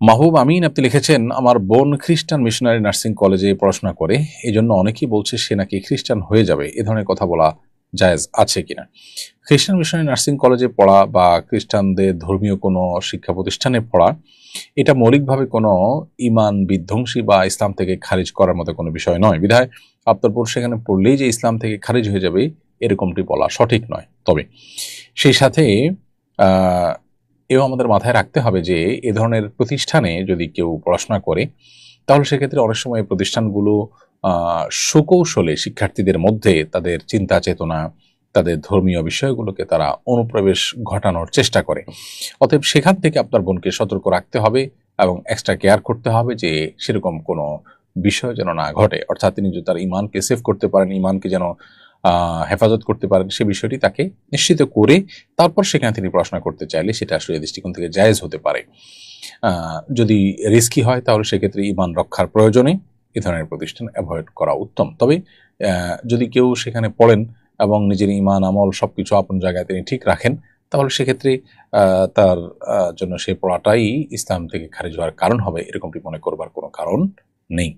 মাহবুব আমিন আপনি লিখেছেন, আমার বোন খ্রিস্টান মিশনারি নার্সিং কলেজে পড়াশোনা করে, এই জন্য অনেকেই বলছে সে নাকি খ্রিস্টান হয়ে যাবে। এ ধরনের কথা বলা জায়েজ আছে কিনা? খ্রিস্টান মিশনারি নার্সিং কলেজে পড়া বা খ্রিস্টানদের ধর্মীয় কোনো শিক্ষা প্রতিষ্ঠানে পড়া, এটা মৌলিকভাবে কোনো ইমান বিধ্বংসী বা ইসলাম থেকে খারিজ করার মতো কোনো বিষয় নয়। বিধায় আপনার বোন সেখানে পড়লেই যে ইসলাম থেকে খারিজ হয়ে যাবে এরকমটি বলা সঠিক নয়। তবে সেই সাথে আহ এও আমাদের মাথায় রাখতে হবে যে এ ধরনের প্রতিষ্ঠানে যদি কেউ পড়াশোনা করে, তাহলে সেক্ষেত্রে অনেক সময় এই প্রতিষ্ঠানগুলো সুকৌশলে শিক্ষার্থীদের মধ্যে তাদের চিন্তা চেতনা, তাদের ধর্মীয় বিষয়গুলোকে তারা অনুপ্রবেশ ঘটানোর চেষ্টা করে। অতএব সেখান থেকে আপনার বোনকে সতর্ক রাখতে হবে এবং এক্সট্রা কেয়ার করতে হবে যে সেরকম কোনো বিষয় যেন না ঘটে। অর্থাৎ তিনি যদি তার ইমানকে সেভ করতে পারেন, ইমানকে যেন হেফাজত করতে পারেন, সে বিষয়টি তাকে নিশ্চিত করে তারপর সেখানে তিনি পড়াশোনা করতে চাইলে সেটা আসলে এই দৃষ্টিকোণ থেকে জায়েজ হতে পারে। যদি রিস্কি হয় তাহলে সেক্ষেত্রে ইমান রক্ষার প্রয়োজনে এ ধরনের প্রতিষ্ঠান অ্যাভয়েড করা উত্তম। তবে যদি কেউ সেখানে পড়েন এবং নিজের ইমান আমল সবকিছু আপন জায়গায় তিনি ঠিক রাখেন, তাহলে সেক্ষেত্রে তার জন্য সে পড়াটাই ইসলাম থেকে খারিজ হওয়ার কারণ হবে, এরকমটি মনে করবার কোনো কারণ নেই।